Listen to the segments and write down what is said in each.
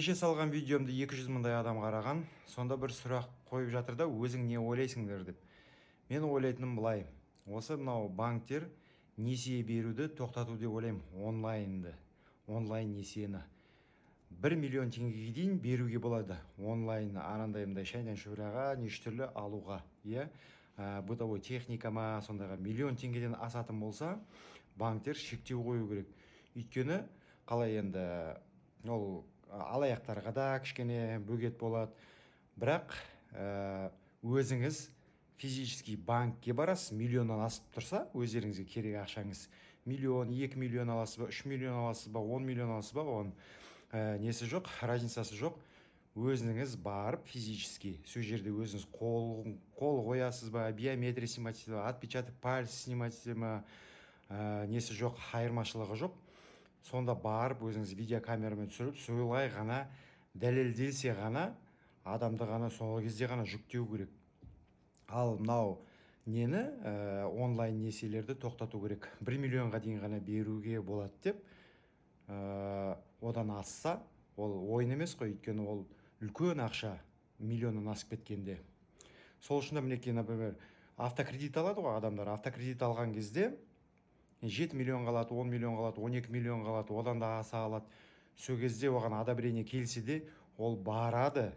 Кеше салған видеомды 200 мыңдай адам қараған, сонда бір сұрақ қойып жатыр да, өзің не ойлайсыңдар деп. Мен ойлайтыным былай, осы мынау банктер несие беруді тоқтату деп ойлаймын, онлайн несиені. 1 миллион теңгеге дейін беруге болады онлайн анандай шайдан шураға, неше түрлі алуға, иә. Бытовой техника ма, сондайға миллион теңгеден асатын болса, банктер шектеу қою керек. Өйткені қалай енді ол алаяқтарға да кішкене бөгет болады. Бірақ өзіңіз физический банкке барасыз, миллионнан асып тұрса, өздеріңізге керек ақшаңыз, миллион, 2 миллион аласыз ба, 3 миллион аласыз ба, 10 миллион аласыз ба, оның несі жоқ, разницасы жоқ. Өзіңіз барып физически сол жерде өзіңіз қол қоясыз ба, биометрия снимать етеді, отпечаток пальца снимать етеді ма, несі жоқ, айырмашылығы жоқ. Сонда барып өзіңіз видеокамерамен түсіріп, солай ғана дәлелденсе ғана адамды ғана сол кезде ғана жүктеу керек. Ал мынау нені онлайн несиелерді тоқтату керек. 1 миллионға дейін ғана беруге болады деп, одан асса ол ойын емес қой, өйткені ол үлкен ақша, миллионнан асып кеткенде. Сол үшін мінекей, например, автокредит алады ғой адамдар. Автокредит алған кезде 7 миллион алады, 10 миллион алады, 12 миллион алады, одан да аса алады. Сол кезде оған одобрение келсе де, ол барады.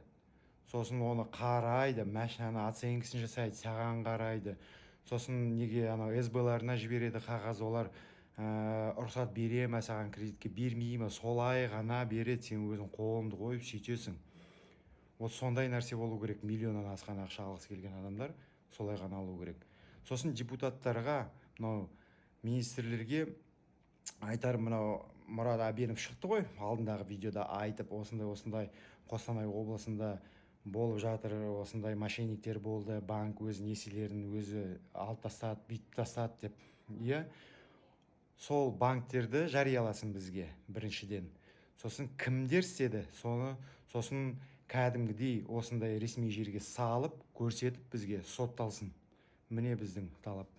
Сосын оны қарайды, машинаны оценкасын жасайды, саған қарайды. Сосын неге СБ-ларына жібереді қағаз, олар рұқсат бере ме саған кредитке, бермей ме, солай ғана береді, сен өзің қолыңды қойып сөйтесің. Вот сондай нәрсе болу керек. Миллионнан асқан ақша алғысы келген адамдар солай ғана алу керек. Сосын депутаттарға, мынау министрлерге айтар, мынау Мұрат Әбенов шықты ғой, алдындағы видеода айтып, осындай Қостанай облысында болып жатыр, осындай мошенниктер болды, банк өз несиелерін өзі алып тастады, бүйтіп тастады деп. Иә, сол банктерді жарияласын бізге біріншіден. Сосын кімдер істеді, сосын кәдімгідей осындай ресми жерге салып, көрсетіп бізге сотталсын. Міне біздің талап.